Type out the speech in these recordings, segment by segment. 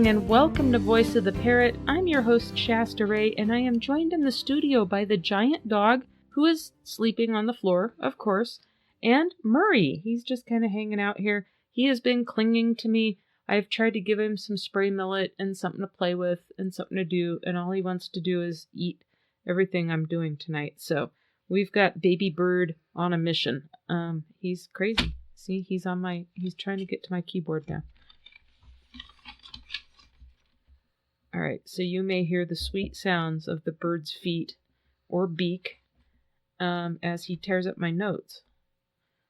morning and welcome to Voice of the Parrot. I'm your host Shasta Ray and I am joined in the studio by the giant dog who is sleeping on the floor, of course, and Murray. He's just kind of hanging out here. He has been clinging to me. I've tried to give him some spray millet and something to play with and something to do, and all he wants to do is eat everything I'm doing tonight. So we've got baby bird on a mission. He's crazy. See, he's trying to get to my keyboard now. All right, so you may hear the sweet sounds of the bird's feet or beak as he tears up my notes.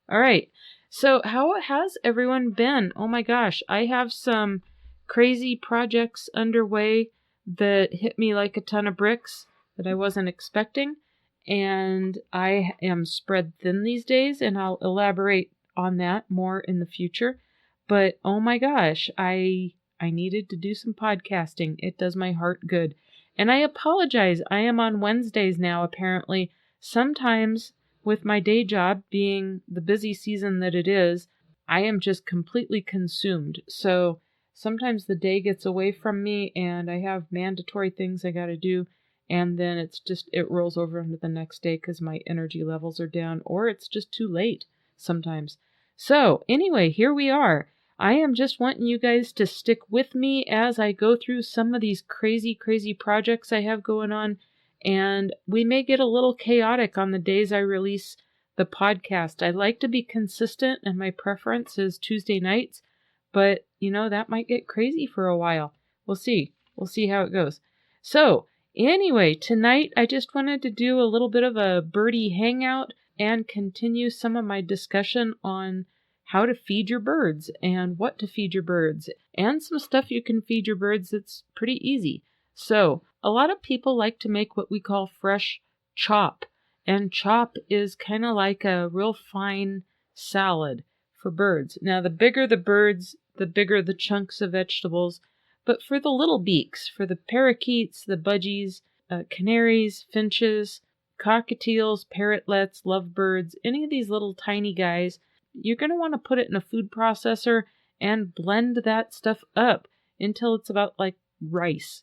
All right, so how has everyone been? Oh my gosh, I have some crazy projects underway that hit me like a ton of bricks that I wasn't expecting, and I am spread thin these days, and I'll elaborate on that more in the future. But oh my gosh, I needed to do some podcasting. It does my heart good. And I apologize. I am on Wednesdays now, apparently. Sometimes, with my day job being the busy season that it is, I am just completely consumed. So sometimes the day gets away from me and I have mandatory things I got to do. And then it rolls over into the next day because my energy levels are down, or it's just too late sometimes. So anyway, here we are. I am just wanting you guys to stick with me as I go through some of these crazy, crazy projects I have going on. And we may get a little chaotic on the days I release the podcast. I like to be consistent, and my preference is Tuesday nights. But, that might get crazy for a while. We'll see. We'll see how it goes. So, anyway, tonight I just wanted to do a little bit of a birdie hangout and continue some of my discussion on how to feed your birds and what to feed your birds and some stuff you can feed your birds that's pretty easy. So a lot of people like to make what we call fresh chop, and chop is kind of like a real fine salad for birds. Now the bigger the birds, the bigger the chunks of vegetables, but for the little beaks, for the parakeets, the budgies, canaries, finches, cockatiels, parrotlets, lovebirds, any of these little tiny guys, you're going to want to put it in a food processor and blend that stuff up until it's about like rice,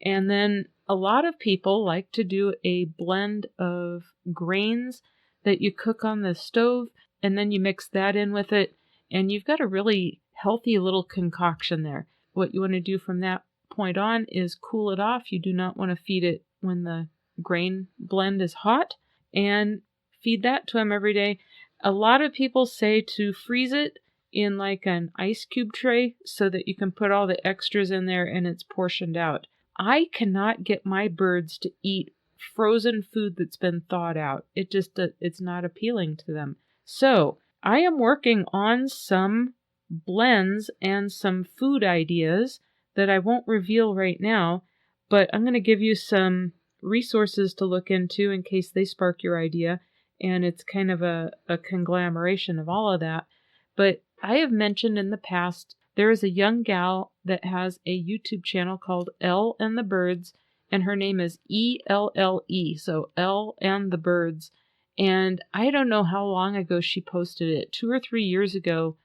And then a lot of people like to do a blend of grains that you cook on the stove, and then you mix that in with it, and you've got a really healthy little concoction there. What you want to do from that point on is cool it off. You do not want to feed it when the grain blend is hot, and feed that to them every day. A lot of people say to freeze it in like an ice cube tray so that you can put all the extras in there and it's portioned out. I cannot get my birds to eat frozen food that's been thawed out. It's not appealing to them. So I am working on some blends and some food ideas that I won't reveal right now, but I'm going to give you some resources to look into in case they spark your idea. And it's kind of a conglomeration of all of that. But I have mentioned in the past, there is a young gal that has a YouTube channel called Elle and the Birds, and her name is ELLE, so Elle and the Birds. And I don't know how long ago she posted it. 2 or 3 years ago,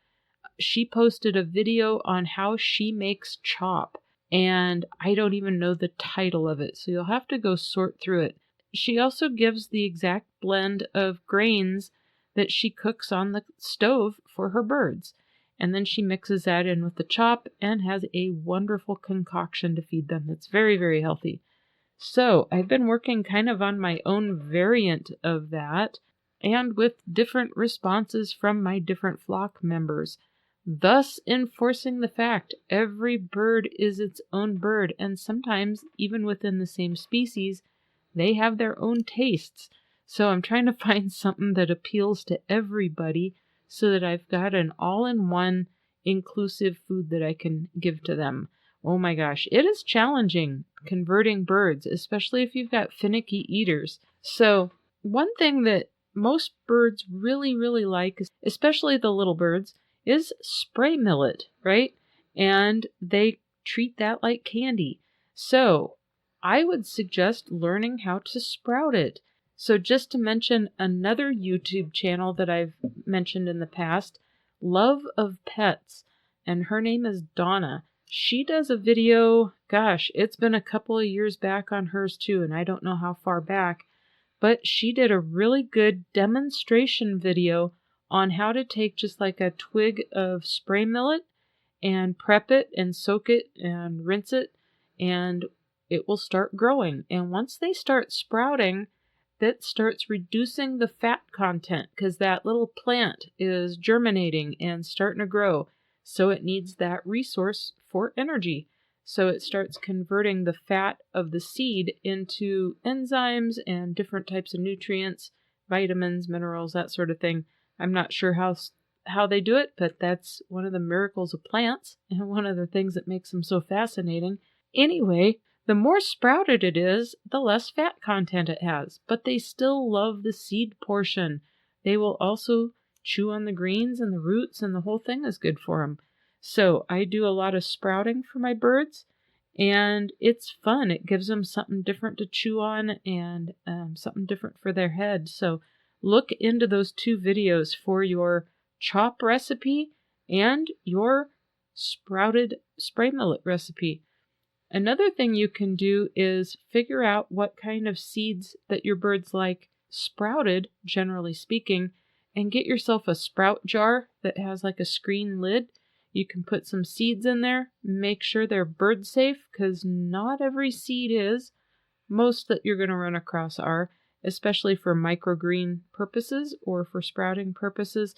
she posted a video on how she makes chop. And I don't even know the title of it, so you'll have to go sort through it. She also gives the exact blend of grains that she cooks on the stove for her birds. And then she mixes that in with the chop and has a wonderful concoction to feed them. It's very, very healthy. So I've been working kind of on my own variant of that and with different responses from my different flock members, thus enforcing the fact every bird is its own bird, and sometimes even within the same species, they have their own tastes. So I'm trying to find something that appeals to everybody so that I've got an all-in-one inclusive food that I can give to them. Oh my gosh, it is challenging converting birds, especially if you've got finicky eaters. So one thing that most birds really, really like, especially the little birds, is spray millet, right? And they treat that like candy. So I would suggest learning how to sprout it. So just to mention another YouTube channel that I've mentioned in the past, Love of Pets, and her name is Donna. She does a video, gosh, it's been a couple of years back on hers too, and I don't know how far back, but she did a really good demonstration video on how to take just like a twig of spray millet and prep it and soak it and rinse it, and it will start growing. And once they start sprouting, that starts reducing the fat content because that little plant is germinating and starting to grow. So it needs that resource for energy. So it starts converting the fat of the seed into enzymes and different types of nutrients, vitamins, minerals, that sort of thing. I'm not sure how they do it, but that's one of the miracles of plants and one of the things that makes them so fascinating. Anyway, the more sprouted it is, the less fat content it has, but they still love the seed portion. They will also chew on the greens and the roots, and the whole thing is good for them. So I do a lot of sprouting for my birds, and it's fun. It gives them something different to chew on and something different for their head. So look into those two videos for your chop recipe and your sprouted spray millet recipe. Another thing you can do is figure out what kind of seeds that your birds like sprouted, generally speaking, and get yourself a sprout jar that has like a screen lid. You can put some seeds in there, make sure they're bird safe, because not every seed is. Most that you're going to run across are, especially for microgreen purposes or for sprouting purposes.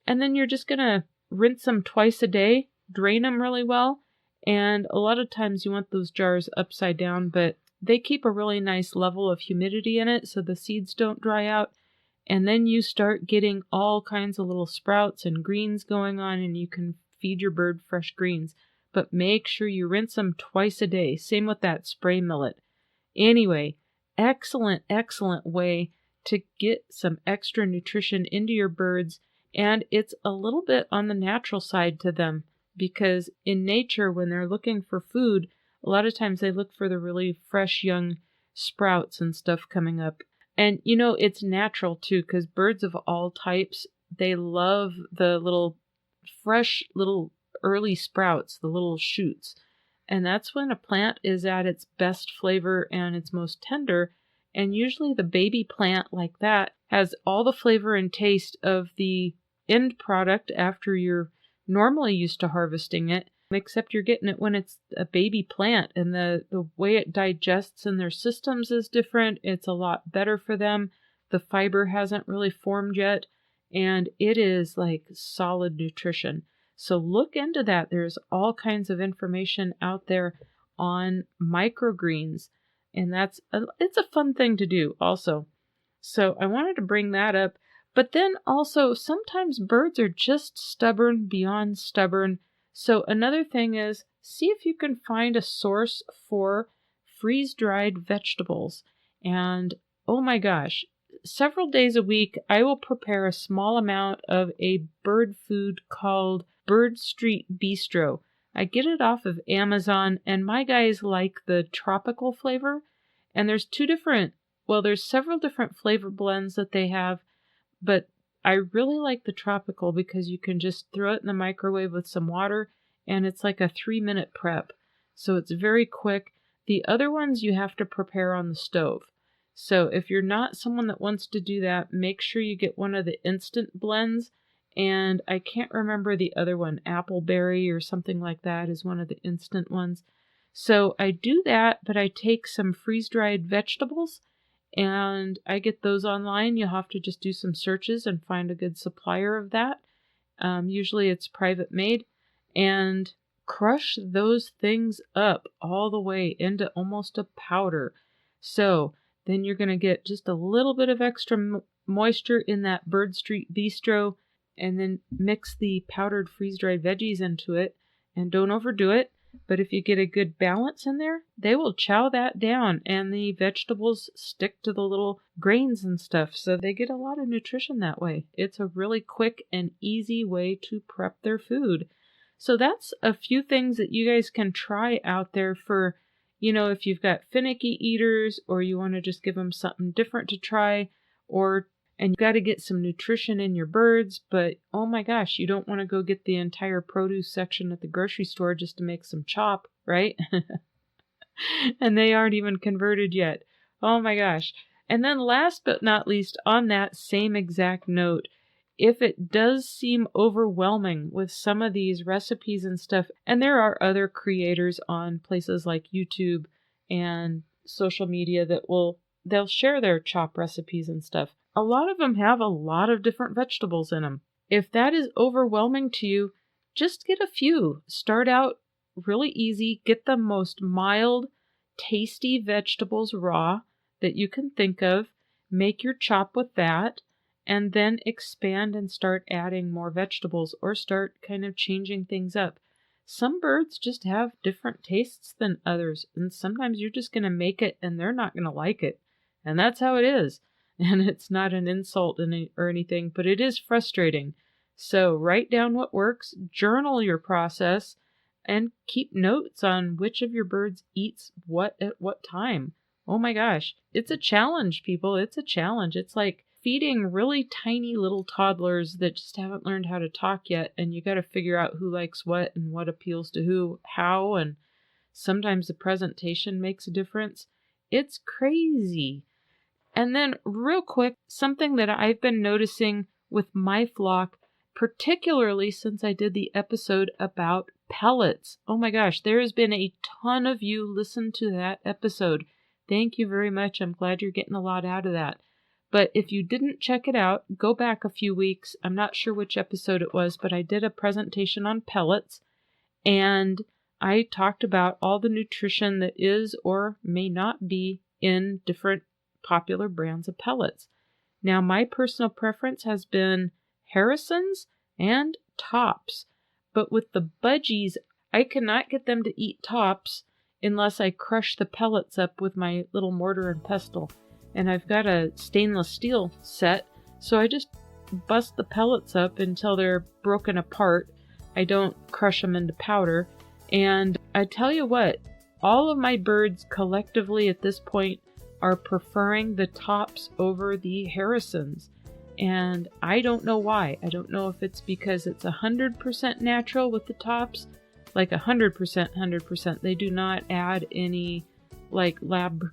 And then you're just going to rinse them twice a day, drain them really well. And a lot of times you want those jars upside down, but they keep a really nice level of humidity in it so the seeds don't dry out. And then you start getting all kinds of little sprouts and greens going on, and you can feed your bird fresh greens. But make sure you rinse them twice a day. Same with that spray millet. Anyway, excellent way to get some extra nutrition into your birds, and it's a little bit on the natural side to them. Because in nature, when they're looking for food, a lot of times they look for the really fresh young sprouts and stuff coming up. And it's natural too, because birds of all types, they love the little fresh little early sprouts, the little shoots. And that's when a plant is at its best flavor and its most tender. And usually the baby plant like that has all the flavor and taste of the end product after you're normally used to harvesting it, except you're getting it when it's a baby plant, and the way it digests in their systems is different. It's a lot better for them. The fiber hasn't really formed yet, and it is like solid nutrition. So look into that. There's all kinds of information out there on microgreens, and it's a fun thing to do also. So I wanted to bring that up. But then also, sometimes birds are just stubborn beyond stubborn. So another thing is, see if you can find a source for freeze-dried vegetables. And oh my gosh, several days a week, I will prepare a small amount of a bird food called Bird Street Bistro. I get it off of Amazon, and my guys like the tropical flavor. And there's several different flavor blends that they have. But I really like the tropical because you can just throw it in the microwave with some water, and it's like a 3-minute prep. So it's very quick. The other ones you have to prepare on the stove. So if you're not someone that wants to do that, make sure you get one of the instant blends. And I can't remember the other one, Appleberry or something like that is one of the instant ones. So I do that, but I take some freeze-dried vegetables, and I get those online. You'll have to just do some searches and find a good supplier of that. Usually it's private made. And crush those things up all the way into almost a powder. So then you're going to get just a little bit of extra moisture in that Bird Street Bistro, and then mix the powdered freeze-dried veggies into it. And don't overdo it. But if you get a good balance in there, they will chow that down, and the vegetables stick to the little grains and stuff, so they get a lot of nutrition that way. It's a really quick and easy way to prep their food. So that's a few things that you guys can try out there for, if you've got finicky eaters, or you want to just give them something different to try, and you got to get some nutrition in your birds, but oh my gosh, you don't want to go get the entire produce section at the grocery store just to make some chop, right? And they aren't even converted yet. Oh my gosh. And then last but not least, on that same exact note, if it does seem overwhelming with some of these recipes and stuff, and there are other creators on places like YouTube and social media that they'll share their chop recipes and stuff. A lot of them have a lot of different vegetables in them. If that is overwhelming to you, just get a few. Start out really easy. Get the most mild, tasty vegetables raw that you can think of. Make your chop with that, and then expand and start adding more vegetables or start kind of changing things up. Some birds just have different tastes than others, and sometimes you're just going to make it and they're not going to like it. And that's how it is. And it's not an insult or anything, but it is frustrating. So write down what works, journal your process, and keep notes on which of your birds eats what at what time. Oh my gosh, it's a challenge, people. It's a challenge. It's like feeding really tiny little toddlers that just haven't learned how to talk yet, and you got to figure out who likes what and what appeals to who, how, and sometimes the presentation makes a difference. It's crazy. And then real quick, something that I've been noticing with my flock, particularly since I did the episode about pellets. Oh my gosh, there has been a ton of you listen to that episode. Thank you very much. I'm glad you're getting a lot out of that. But if you didn't check it out, go back a few weeks. I'm not sure which episode it was, but I did a presentation on pellets, and I talked about all the nutrition that is or may not be in different popular brands of pellets. Now, my personal preference has been Harrison's and Tops, but with the budgies, I cannot get them to eat Tops unless I crush the pellets up with my little mortar and pestle. And I've got a stainless steel set, so I just bust the pellets up until they're broken apart. I don't crush them into powder. And I tell you what, all of my birds collectively at this point are preferring the Tops over the Harrisons. And I don't know why. I don't know if it's because it's 100% natural with the Tops, like 100%. They do not add any like lab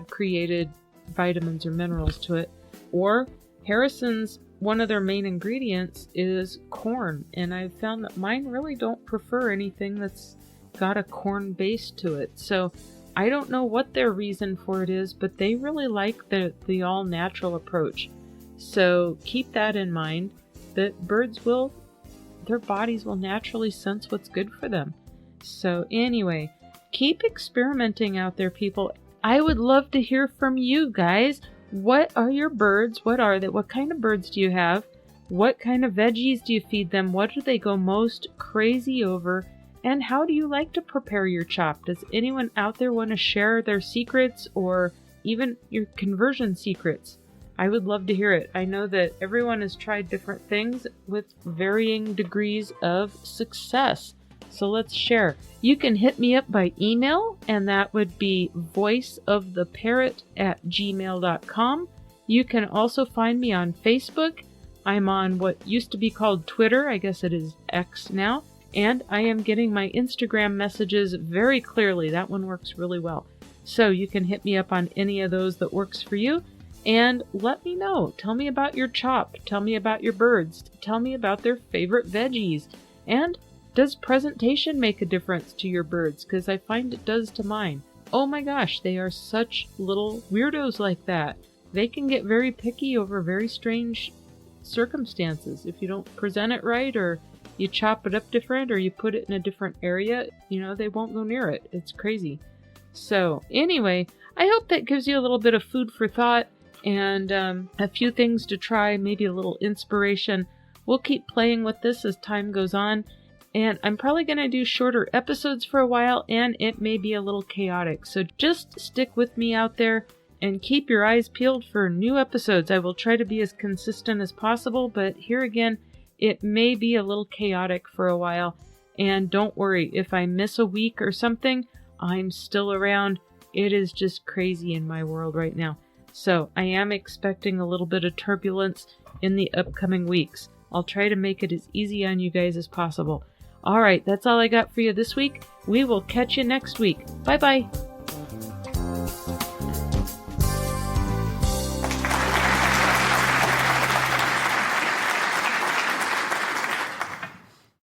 created vitamins or minerals to it. Or Harrison's, one of their main ingredients is corn, and I've found that mine really don't prefer anything that's got a corn base to it. So I don't know what their reason for it is, but they really like the all-natural approach. So keep that in mind, that their bodies will naturally sense what's good for them. So anyway, keep experimenting out there, people. I would love to hear from you guys. What are your birds? What are they? What kind of birds do you have? What kind of veggies do you feed them? What do they go most crazy over? And how do you like to prepare your chop? Does anyone out there want to share their secrets or even your conversion secrets? I would love to hear it. I know that everyone has tried different things with varying degrees of success. So let's share. You can hit me up by email, and that would be voiceoftheparrot@gmail.com. You can also find me on Facebook. I'm on what used to be called Twitter. I guess it is X now. And I am getting my Instagram messages very clearly. That one works really well. So you can hit me up on any of those that works for you. And let me know. Tell me about your chop. Tell me about your birds. Tell me about their favorite veggies. And does presentation make a difference to your birds? Because I find it does to mine. Oh my gosh, they are such little weirdos like that. They can get very picky over very strange circumstances. If you don't present it right, or you chop it up different, or you put it in a different area, they won't go near it. It's crazy. So anyway, I hope that gives you a little bit of food for thought and a few things to try, maybe a little inspiration. We'll keep playing with this as time goes on, and I'm probably going to do shorter episodes for a while, and it may be a little chaotic. So just stick with me out there and keep your eyes peeled for new episodes. I will try to be as consistent as possible, but here again, it may be a little chaotic for a while. And don't worry, if I miss a week or something, I'm still around. It is just crazy in my world right now. So I am expecting a little bit of turbulence in the upcoming weeks. I'll try to make it as easy on you guys as possible. All right, that's all I got for you this week. We will catch you next week. Bye-bye.